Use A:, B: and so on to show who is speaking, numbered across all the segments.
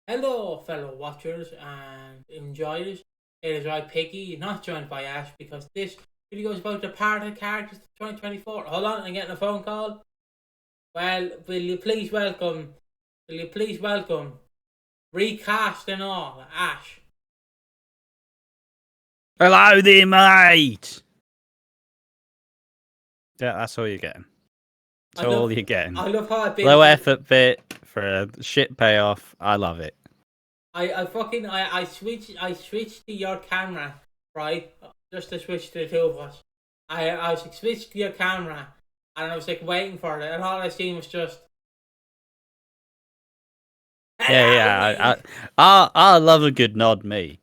A: Hello, fellow watchers and enjoyers. It is I, Piggy, not joined by Ash because this video is about the departed characters of 2024. Hold on, I'm getting a phone call. Well, will you please welcome, recast and all, Ash.
B: Hello there, mate. Yeah, that's all you're getting. That's all you're getting.
A: I love how I've been
B: low effort bit for a shit payoff. I love it.
A: I switched to your camera, right? Just to switch to the two of us. I switched to your camera and I was like waiting for it, and all I seen was just
B: Yeah. I love a good nod, me.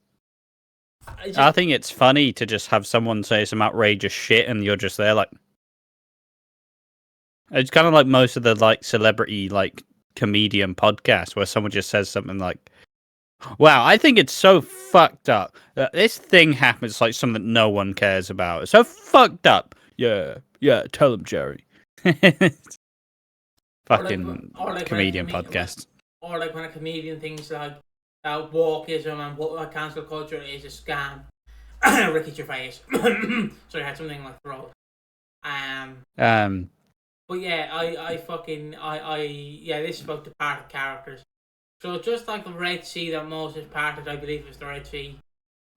B: I think it's funny to just have someone say some outrageous shit and you're just there like. It's kind of like most of the like celebrity like comedian podcasts where someone just says something like, "Wow, I think it's so fucked up that this thing happens like something that no one cares about. It's so fucked up." Yeah, tell him, Jerry. Fucking
A: like
B: comedian podcast.
A: Or like when a comedian thinks like wokeism and cancel culture is a scam. Ricky Gervais. Sorry, I had something like throat. But yeah, this is about the parted characters. So just like the Red Sea that Moses parted, I believe was the Red Sea,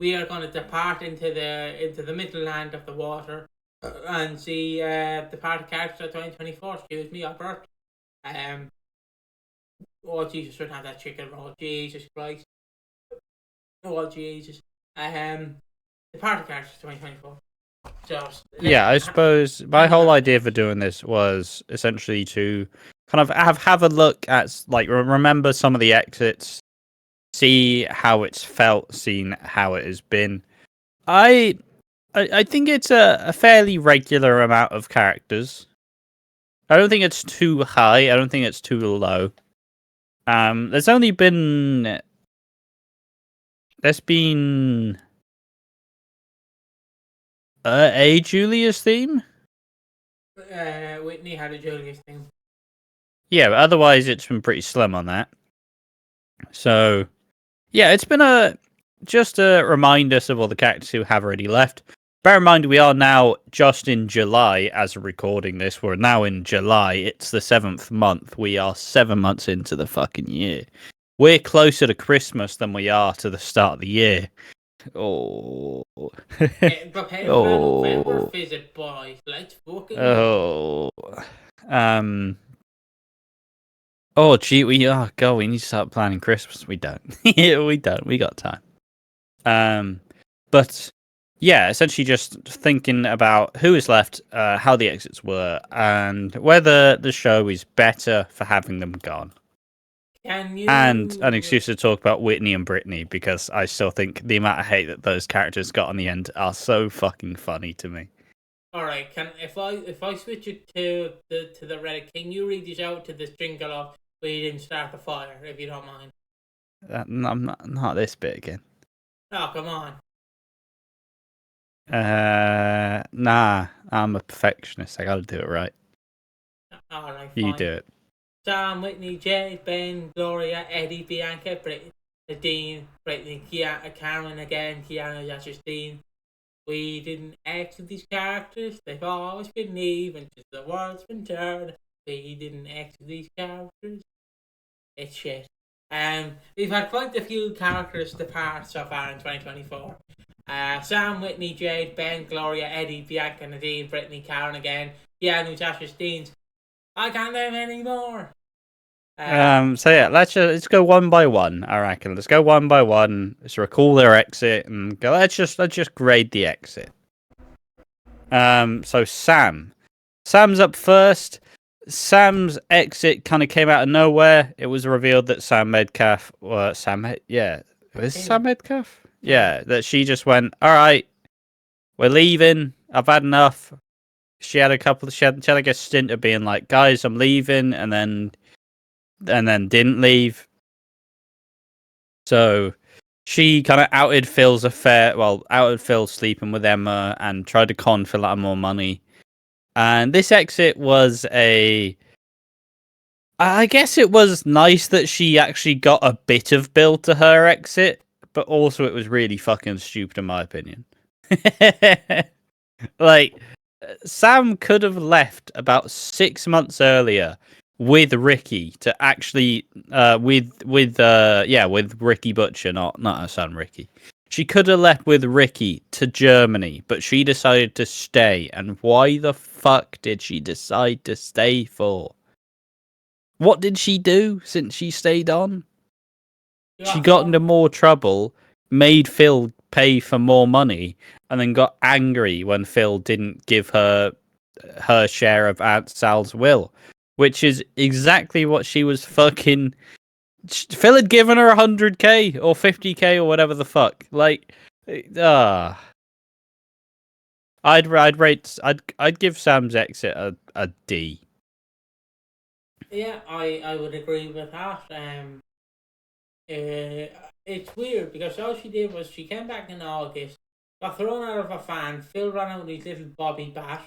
A: we are going to depart into the middle land of the water and see the parted characters of 2024. Excuse me, Albert. Oh Jesus, shouldn't have that chicken roll. Jesus Christ. Oh Jesus. The parted characters of 2024.
B: Yeah, I suppose my whole idea for doing this was essentially to kind of have a look at, like, remember some of the exits, see how it's felt, seeing how it has been. I think it's a fairly regular amount of characters. I don't think it's too high. I don't think it's too low. There's been a Julius theme.
A: Whitney had a Julius theme.
B: Yeah, but otherwise it's been pretty slim on that. So, yeah, it's been just to remind us of all the characters who have already left. Bear in mind, we are now just in July as we're recording this. We're now in July. It's the 7th month. We are 7 months into the fucking year. We're closer to Christmas than we are to the start of the year. Oh.
A: November visit, boys. Let's fucking
B: go. Oh, gee, we need to start planning Christmas. We don't. We don't. We got time. But yeah, essentially just thinking about who is left, how the exits were, and whether the show is better for having them gone. And an excuse to talk about Whitney and Brittany, because I still think the amount of hate that those characters got in the end are so fucking funny to me.
A: All right, if I switch it to the Reddit, can you read this out to this jingle of "We didn't start the fire," if you don't mind?
B: I'm not this bit again.
A: Oh, come on.
B: Nah, I'm a perfectionist. I gotta do it right.
A: All right, fine.
B: You do it.
A: Sam, Whitney, Jay, Ben, Gloria, Eddie, Bianca, Dean, Brittany, Karen again, Keanu, that's Justine. We didn't exit these characters. They've always been even since the world's been turned. We didn't exit these characters. It's shit. We've had quite a few characters depart so far in 2024. Sam, Whitney, Jade, Ben, Gloria, Eddie, Bianca, Nadine, Brittany, Karen again, Keanu, Josh, Dean. I can't name any more.
B: So yeah, let's go one by one. I reckon. Let's go one by one. Let's recall their exit and go. Let's just grade the exit. So Sam's up first. Sam's exit kind of came out of nowhere. It was revealed that Sam Metcalf, Sam Metcalf? Yeah, that she just went, all right, we're leaving. I've had enough. She had like a stint of being like, guys, I'm leaving, and then didn't leave. So she kind of outed Phil's affair. Well, outed Phil sleeping with Emma and tried to con Phil out of more money. And this exit was a I guess it was nice that she actually got a bit of build to her exit, but also it was really fucking stupid in my opinion. Like, Sam could have left about 6 months earlier with Ricky to actually with Ricky Butcher, not her son Ricky. She could have left with Ricky to Germany, but she decided to stay. And why the fuck did she decide to stay for? What did she do since she stayed on? She got into more trouble, made Phil pay for more money, and then got angry when Phil didn't give her share of Aunt Sal's will, which is exactly what she was fucking. Phil had given her 100k or 50k or whatever the fuck. Like, I'd give Sam's exit a D.
A: Yeah, I would agree with that. It's weird because all she did was she came back in August, got thrown out of a fan. Phil ran out with his little Bobby bat,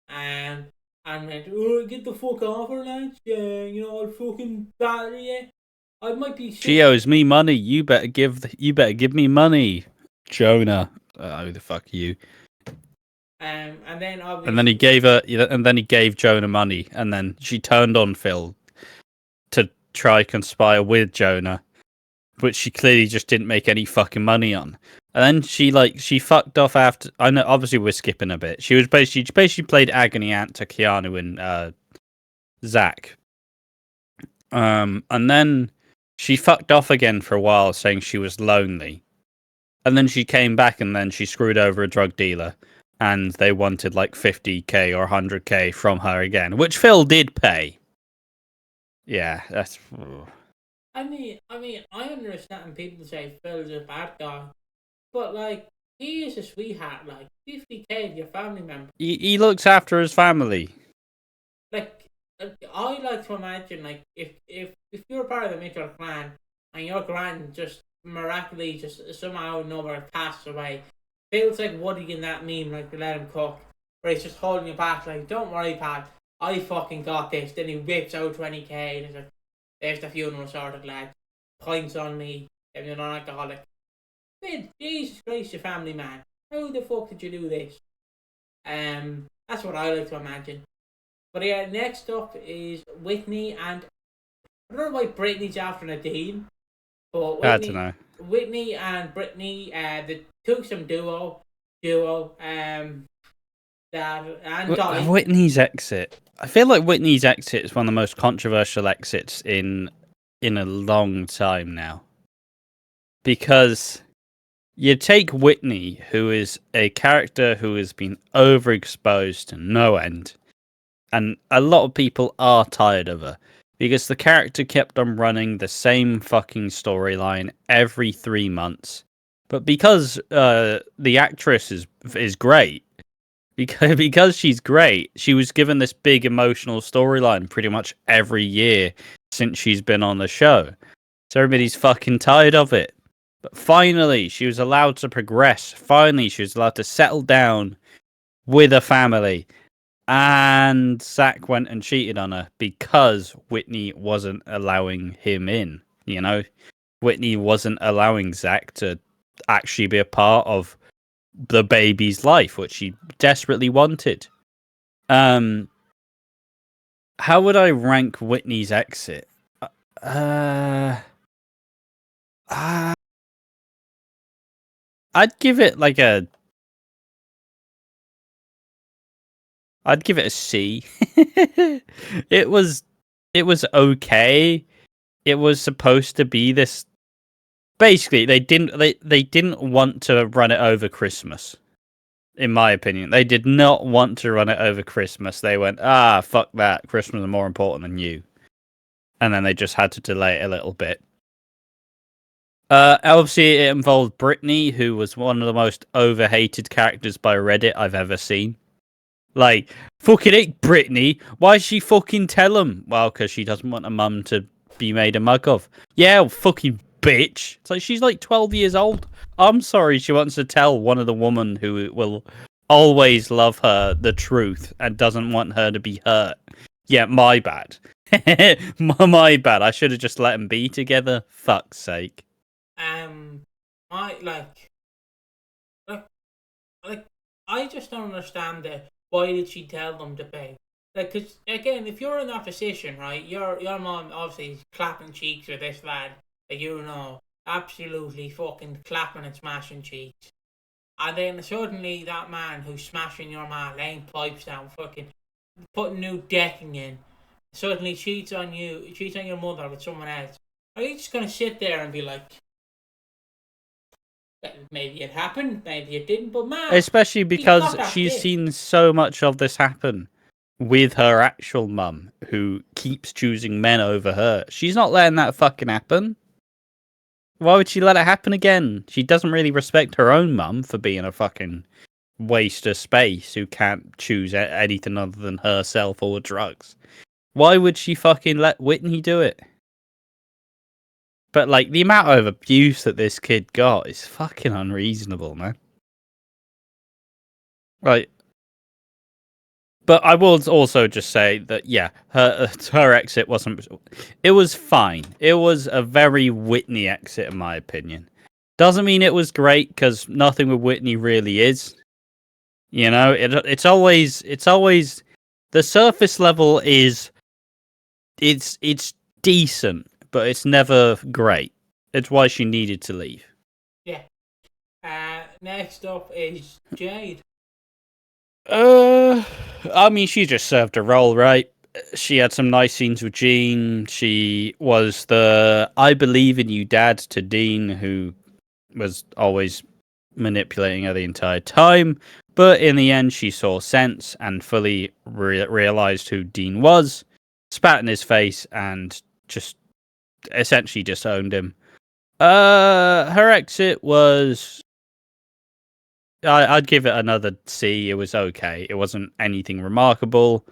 A: and went, "Oh, get the fuck off her, lads! I'll fucking batter you." I might be.
B: She owes me money. You better give me money, Jonah. Who the fuck are you?
A: And then obviously.
B: And then he gave Jonah money, and then she turned on Phil to try conspire with Jonah, which she clearly just didn't make any fucking money on. And then she fucked off after. I know, obviously we're skipping a bit. She basically played agony aunt to Keanu and Zach. And then she fucked off again for a while, saying she was lonely. And then she came back, and then she screwed over a drug dealer, and they wanted like 50k or 100k from her again, which Phil did pay. Yeah, that's.
A: I mean, I understand people say Phil's a bad guy, but like, he is a sweetheart. Like, 50k, your family member.
B: He looks after his family.
A: Like, I like to imagine, like, if you're part of the Mitchell clan and your grand just miraculously just somehow or another passed away, Phil's like Woody in that meme, like, let him cook, where he's just holding you back, like, don't worry, Pat, I fucking got this. Then he whips out 20k and he's like, there's the funeral sorted, lad. Points on me. If you're not alcoholic. Phil, Jesus Christ, your family man. How the fuck did you do this? That's what I like to imagine. But yeah, next up is Whitney, and I don't know why Brittany's after Nadine, but Whitney,
B: I don't know.
A: Whitney and Brittany, the twosome duo, and Dolly.
B: Whitney's exit. I feel like Whitney's exit is one of the most controversial exits in a long time now, because you take Whitney, who is a character who has been overexposed to no end. And a lot of people are tired of her because the character kept on running the same fucking storyline every 3 months. But because the actress is great, because she's great, she was given this big emotional storyline pretty much every year since she's been on the show. So everybody's fucking tired of it. But finally, she was allowed to progress. Finally, she was allowed to settle down with a family. And Zach went and cheated on her because Whitney wasn't allowing him in. You know, Whitney wasn't allowing Zach to actually be a part of the baby's life, which he desperately wanted. How would I rank Whitney's exit? I'd give it like a. I'd give it a C. It was okay. It was supposed to be this. Basically, they didn't want to run it over Christmas. In my opinion, they did not want to run it over Christmas. They went, fuck that. Christmas is more important than you. And then they just had to delay it a little bit. Obviously, it involved Brittany, who was one of the most overhated characters by Reddit I've ever seen. Like, fucking hate Brittany. Why she fucking tell him? Well, because she doesn't want a mum to be made a mug of. Yeah, fucking bitch. It's like, she's like 12 years old. I'm sorry she wants to tell one of the women who will always love her the truth and doesn't want her to be hurt. Yeah, my bad. My bad. I should have just let them be together. Fuck's sake.
A: I like, like, I just don't understand it. Why did she tell them to pay? Like, cause again, if you're in that position, right, your mom obviously is clapping cheeks with this lad, like, you know, absolutely fucking clapping and smashing cheeks. And then suddenly that man who's smashing your man, laying pipes down, fucking putting new decking in, suddenly cheats on you, cheats on your mother with someone else. Are you just gonna sit there and be like, "Well, maybe it happened, maybe it didn't," but man,
B: Especially
A: he's got
B: because
A: that
B: she's
A: dick.
B: seen so much of this happen with her actual mum, who keeps choosing men over her. She's not letting that fucking happen. Why would she let it happen again? She doesn't really respect her own mum for being a fucking waste of space who can't choose anything other than herself or drugs. Why would she fucking let Whitney do it? But, like, the amount of abuse that this kid got is fucking unreasonable, man. Like, but I will also just say that, yeah, her exit wasn't... It was fine. It was a very Whitney exit, in my opinion. Doesn't mean it was great, because nothing with Whitney really is. You know, it's always... The surface level is... It's decent, but it's never great. It's why she needed to leave.
A: Yeah. Next up is Jade.
B: I mean, she just served a role, right? She had some nice scenes with Jean. She was the "I believe in you" dad to Dean, who was always manipulating her the entire time. But in the end, she saw sense and fully realized who Dean was, spat in his face, and just essentially disowned him. Her exit was... I'd give it another C. It was okay. It wasn't anything remarkable.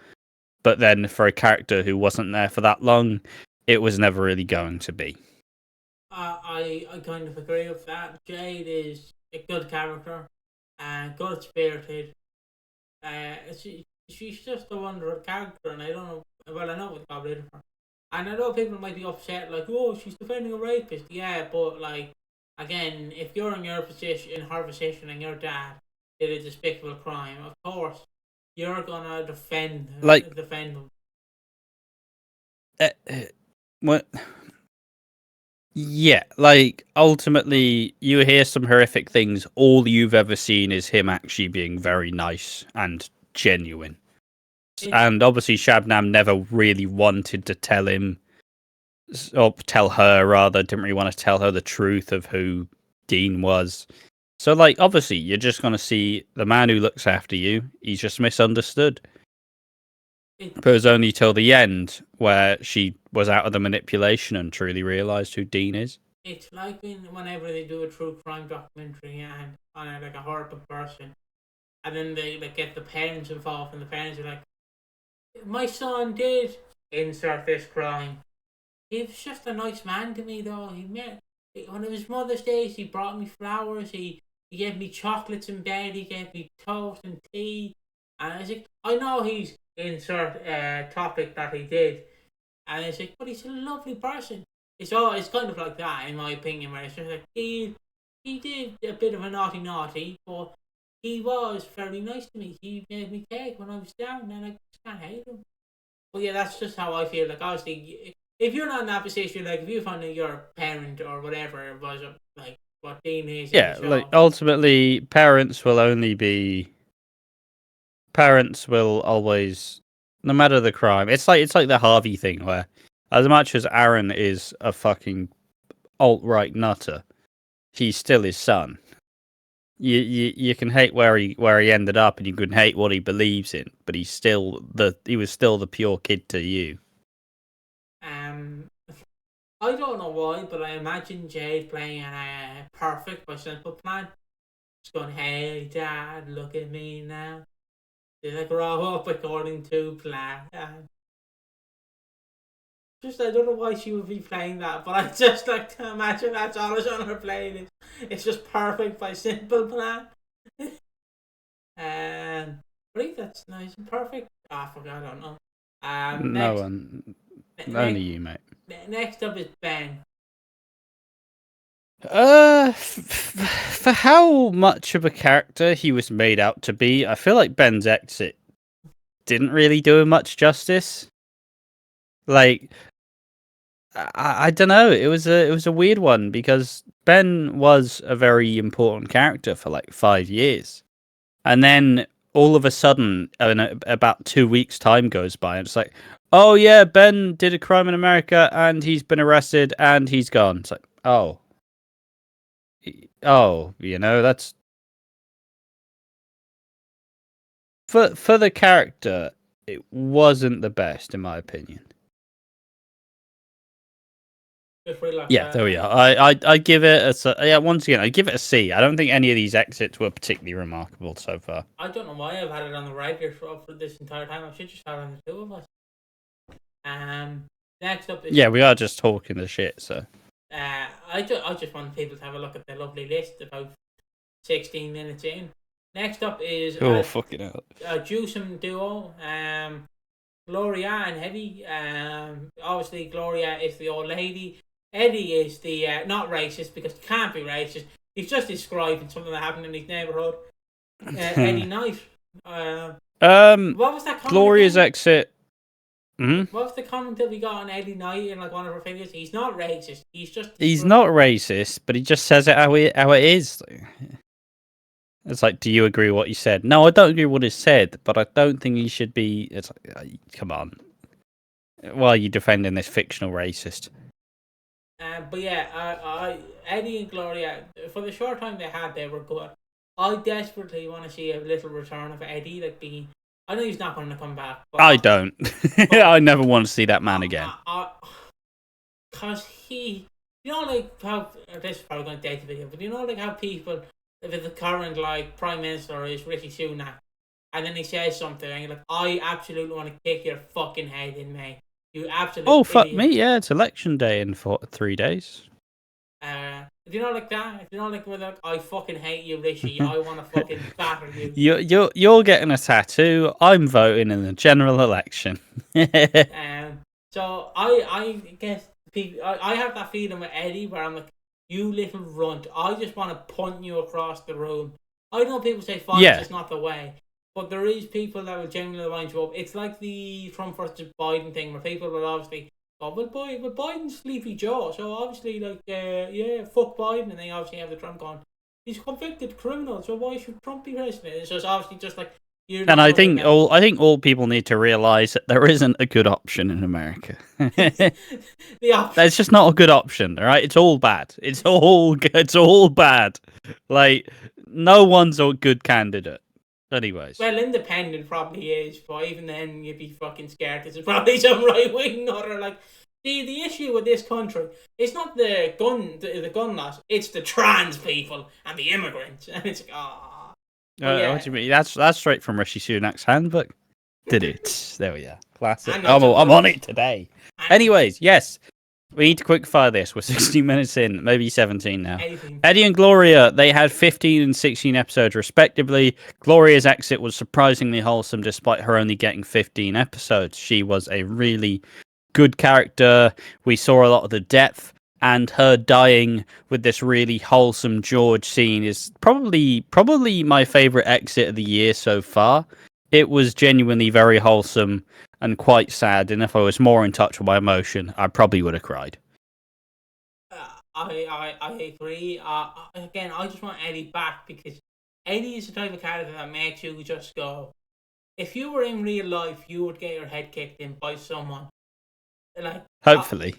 B: But then for a character who wasn't there for that long, it was never really going to be.
A: I kind of agree with that. Jade is a good character, good spirited. She's just a wonderful character, and I don't know. Well, I know what got rid of her, and I know people might be upset, like, "Oh, she's defending a rapist." Yeah, but like, again, if you're in your position, in her position, and your dad did a despicable crime, of course you're gonna defend
B: Like,
A: him.
B: what? Yeah, like, ultimately, you hear some horrific things. All you've ever seen is him actually being very nice and genuine. And obviously, Shabnam never really wanted to tell him, or tell her rather, didn't really want to tell her the truth of who Dean was. So, like, obviously, you're just going to see the man who looks after you, he's just misunderstood. But it was only till the end where she was out of the manipulation and truly realised who Dean is.
A: It's like whenever they do a true crime documentary and on like a horrible person, and then they like get the parents involved, and the parents are like, "My son did insert this crime. He was just a nice man to me, though. He met on his Mother's Day. He brought me flowers. He gave me chocolates in bed. He gave me toast and tea." And I was like, I know he's insert topic that he did, and it's like, but he's a lovely person. It's kind of like that in my opinion, where it's just like he did a bit of a naughty, but he was very nice to me. He gave me cake when I was down, and I just can't hate him. But yeah, that's just how I feel. Like, obviously, if you're not in that position, like if you find that your parent or whatever was like what Dean is in the show,
B: like, ultimately, parents will always, no matter the crime. It's like the Harvey thing, where as much as Aaron is a fucking alt-right nutter, he's still his son. You can hate where he ended up, and you can hate what he believes in, but he was still the pure kid to you.
A: I don't know why, but I imagine Jade playing Perfect by Simple Plan. Just going, "Hey Dad, look at me now. Did I grow up according to plan?" Just I don't know why she would be playing that, but I just like to imagine that's always on her playlist. It's just Perfect by Simple Plan. I think that's nice and perfect. I forgot. I don't know.
B: No
A: Next,
B: one. Only you, mate.
A: Next up is Ben.
B: For how much of a character he was made out to be, I feel like Ben's exit didn't really do him much justice. Like, I don't know. It was a weird one because Ben was a very important character for like 5 years, and then all of a sudden, about 2 weeks' time goes by, and it's like, oh yeah, Ben did a crime in America, and he's been arrested, and he's gone. It's like, oh, that's for the character. It wasn't the best, in my opinion. Yeah, there we are. I give it once again, I give it a C. I don't think any of these exits were particularly remarkable so far.
A: I don't know why I've had it on the regular for this entire time. I should just have it on the two of us. Next up is...
B: Yeah, we are just talking the shit, so...
A: I just want people to have a look at the lovely list about 16 minutes in. Next up is...
B: fucking hell.
A: A Juicem duo. Gloria and Eddie. Obviously, Gloria is the old lady. Eddie is the not racist, because he can't be racist. He's just describing something that happened in his neighbourhood. Eddie Knight. What was that comment
B: Gloria's
A: again?
B: exit.
A: What was the comment that we got on Eddie Knight in like one of our videos? He's not racist.
B: He's not racist, but he just says it how it is. It's like, do you agree with what you said? No, I don't agree with what he said, but I don't think he should be. It's like, come on. Why are you defending this fictional racist?
A: But yeah, Eddie and Gloria, for the short time they had, they were good. I desperately want to see a little return of Eddie, like being... I know he's not going to come back. But
B: I don't. I never want to see that man again.
A: Because he... You know, like how... This is probably going to date the video, but you know, like how people... If the current, like, Prime Minister is Rishi Sunak, and then he says something, and you're like, I absolutely want to kick your fucking head in, mate. You absolutely...
B: Oh, fuck me, yeah, it's election day in 3 days.
A: Do you know like that? Do you know like where like, I fucking hate you, Rishi. I want to fucking batter you.
B: You're getting a tattoo. I'm voting in the general election.
A: So I guess I have that feeling with Eddie where I'm like, you little runt. I just want to punt you across the room. I know people say violence is not the way, but there is people that will genuinely wind you up. It's like the Trump versus Biden thing where people will obviously... Oh, well, Biden's sleepy Joe, so obviously, like, fuck Biden, and they obviously have the Trump going, he's a convicted criminal, so why should Trump be president? It's just obviously just like...
B: And I think all people need to realise that there isn't a good option in America. That's just not a good option, all right? It's all bad. It's all bad. Like, no one's a good candidate. Anyways.
A: Well, independent probably is, but even then you'd be fucking scared because it's probably some right-wing nutter like, see, the issue with this country, it's not the gun laws, it's the trans people and the immigrants. And it's like,
B: What do you mean? That's straight from Rishi Sunak's handbook. Did it? There we are. Classic. I'm on it today. Anyways, yes. We need to quick fire this. We're 16 minutes in, maybe 17 now. Eddie and Gloria, they had 15 and 16 episodes respectively. Gloria's exit was surprisingly wholesome despite her only getting 15 episodes. She was a really good character. We saw a lot of the depth, and her dying with this really wholesome George scene is probably my favorite exit of the year so far. It was genuinely very wholesome and quite sad, and if I was more in touch with my emotion, I probably would have cried.
A: I agree. Again, I just want Eddie back because Eddie is the type of character that makes you just go, if you were in real life, you would get your head kicked in by someone. Like,
B: hopefully.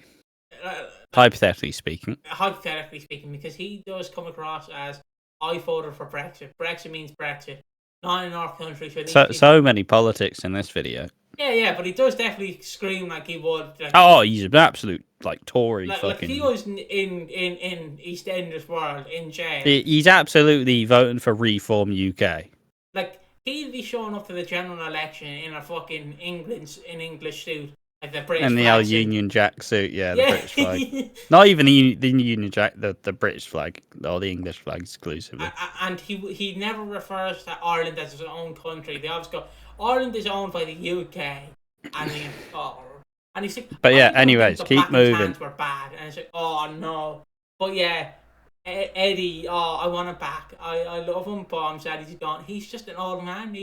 B: Hypothetically speaking.
A: Hypothetically speaking, because he does come across as, I voted for Brexit. Brexit means Brexit. Not in our country.
B: So many politics in this video.
A: Yeah, but he does definitely scream like he would.
B: Like, he's an absolute Tory
A: like
B: fucking.
A: Like he was in EastEnders world in jail.
B: He's absolutely voting for Reform UK.
A: Like he'd be showing up to the general election in a fucking English suit, like the British.
B: And the old Union Jack suit, the British flag. Not even the Union Jack, the British flag or the English flag exclusively.
A: And he never refers to Ireland as his own country. They always go, Ireland is owned by the UK, and And he's like,
B: But
A: I
B: yeah,
A: don't
B: anyways,
A: think the
B: keep
A: Blacken's
B: moving.
A: hands were bad. And it's like, oh no. But yeah, Eddie, I want him back. I love him, but I'm sad he's gone. He's just an old man.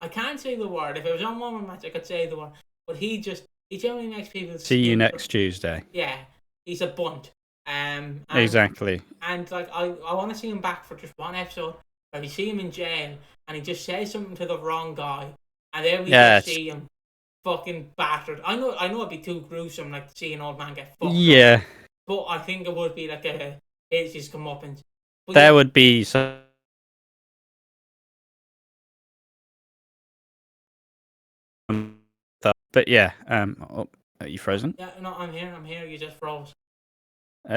A: I can't say the word. If it was on one match, I could say the word. But he generally makes people
B: See you next Tuesday.
A: Yeah, he's a bunt.
B: Exactly.
A: And like I want to see him back for just one episode where we see him in jail and he just says something to the wrong guy, and then we just see him fucking battered. I know it'd be too gruesome, like to see an old man get fucked up, but I think it would be like his comeuppance. But
B: there would be some. But yeah, are you frozen?
A: Yeah, no, I'm here. You just froze.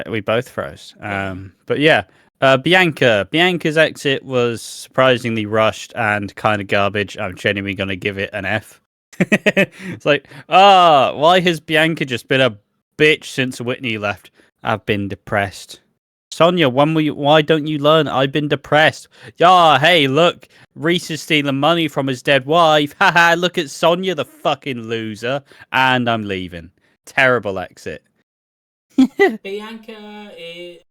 B: We both froze. But yeah, Bianca's exit was surprisingly rushed and kind of garbage. I'm genuinely going to give it an F. It's like, why has Bianca just been a bitch since Whitney left? I've been depressed. Sonia, why don't you learn? I've been depressed. Yeah, hey, look, Reese is stealing money from his dead wife. Haha, look at Sonia, the fucking loser. And I'm leaving. Terrible exit.
A: Bianca is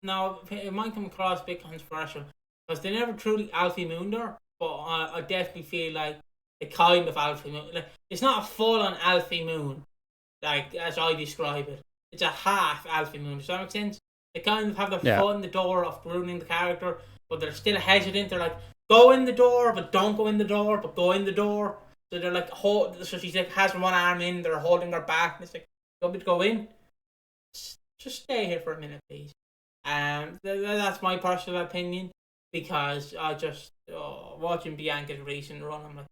A: now it might come across a bit controversial because they never truly Alfie Mooned her, but I definitely feel like the kind of Alfie Moon. Like, it's not a full on Alfie Moon, like as I describe it. It's a half Alfie Moon. Does that make sense? They kind of have their foot in the door of ruining the character, but they're still hesitant. They're like, go in the door, but don't go in the door, but go in the door. So they're like, so she's like has one arm in, they're holding her back, and it's like, you want me to go in? Just stay here for a minute, please. That's my personal opinion, because I just watching Bianca's recent run, I'm like,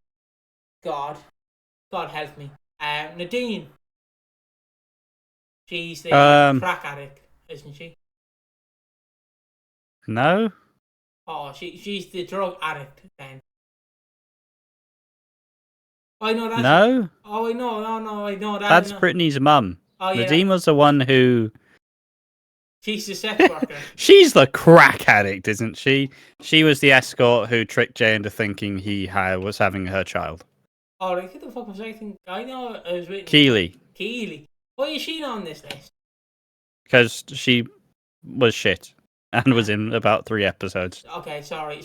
A: God help me. Nadine, she's the crack addict, isn't she?
B: No.
A: Oh, she's the drug addict then. I know that.
B: No.
A: Oh, I know. No, I know that.
B: That's Brittany's mum.
A: Oh, yeah.
B: Nadine was the one who.
A: She's the sex worker.
B: She's the crack addict, isn't she? She was the escort who tricked Jay into thinking he was having her child.
A: Oh, like, who the fuck was I thinking? I know it was written.
B: Keely.
A: Why is she not on this list?
B: Because she was shit and was in about 3 episodes.
A: Okay, sorry,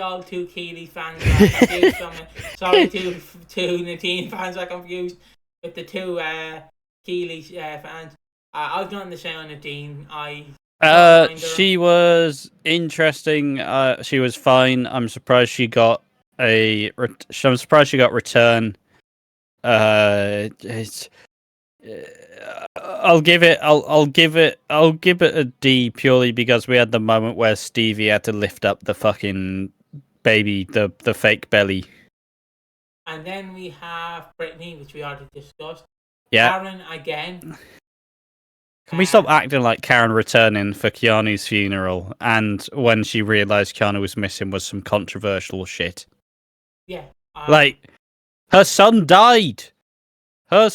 A: all 2 Keely fans are confused on me. Sorry, two Nadine fans are confused with the 2 Keely fans. I've nothing to say on Nadine.
B: She was interesting. She was fine. I'm surprised she got return. I'll give it a D purely because we had the moment where Stevie had to lift up the fucking baby, the fake belly.
A: And then we have Brittany, which we already discussed.
B: Yeah.
A: Karen again.
B: Can we stop acting like Karen returning for Keanu's funeral and when she realised Keanu was missing was some controversial shit?
A: Yeah.
B: Like, her son died. And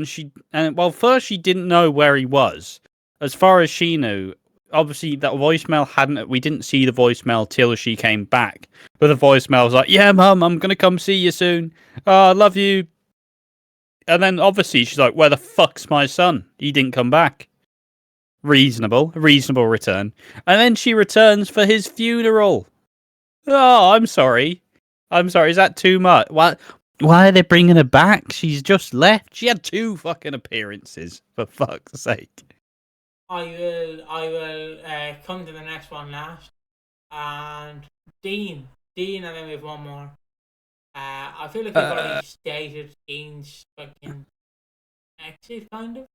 B: first she didn't know where he was. As far as she knew, obviously that voicemail we didn't see the voicemail till she came back. But the voicemail was like, yeah, Mum, I'm going to come see you soon. Oh, I love you. And then obviously she's like, where the fuck's my son? He didn't come back. Reasonable return. And then she returns for his funeral. Oh, I'm sorry. Is that too much? Why are they bringing her back? She's just left. She had 2 fucking appearances, for fuck's sake.
A: I will come to the next one last. And Dean, and then we have one more. I feel like we've already stated Dean's fucking exit, kind of.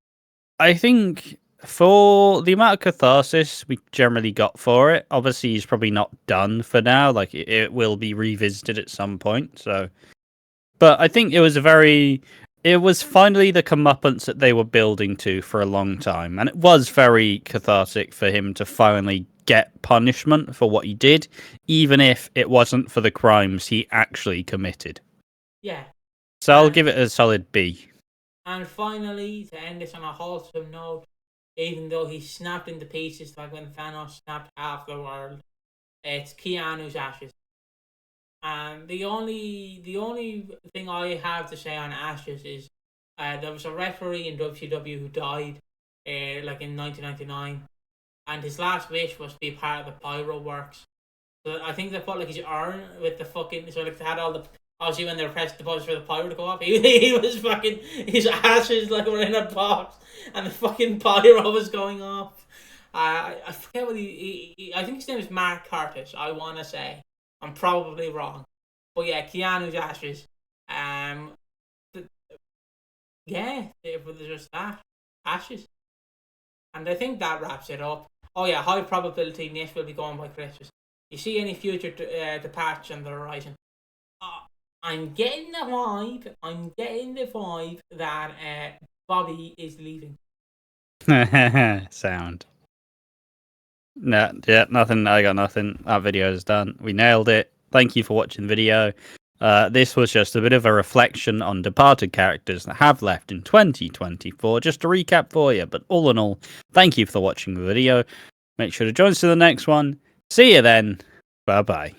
A: I
B: think for the amount of catharsis we generally got for it, obviously he's probably not done for now. Like, it will be revisited at some point, so... But I think it was finally the comeuppance that they were building to for a long time. And it was very cathartic for him to finally get punishment for what he did, even if it wasn't for the crimes he actually committed.
A: Yeah.
B: So I'll give it a solid B.
A: And finally, to end this on a wholesome note, even though he snapped into pieces like when Thanos snapped half the world, it's Keanu's ashes. And the only thing I have to say on Ashes is There was a referee in WCW who died, like in 1999, and his last wish was to be part of the Pyro Works. So I think they put like his urn with the fucking, so like they had all the, obviously when they were pressing the buttons for the pyro to go off, he was fucking, his ashes like were in a box, and the fucking pyro was going off. I forget what I think his name is Mark Curtis, I want to say. I'm probably wrong. But yeah, Keanu's ashes. Yeah, it was just that. Ashes. And I think that wraps it up. Oh yeah, high probability Nish will be going by Christmas. You see any future departures on the horizon? I'm getting the vibe. That Bobby is leaving.
B: Sound. No, yeah, nothing. I got nothing. That video is done. We nailed it. Thank you for watching the video. This was just a bit of a reflection on departed characters that have left in 2024. Just a recap for you. But all in all, thank you for watching the video. Make sure to join us in the next one. See you then. Bye-bye.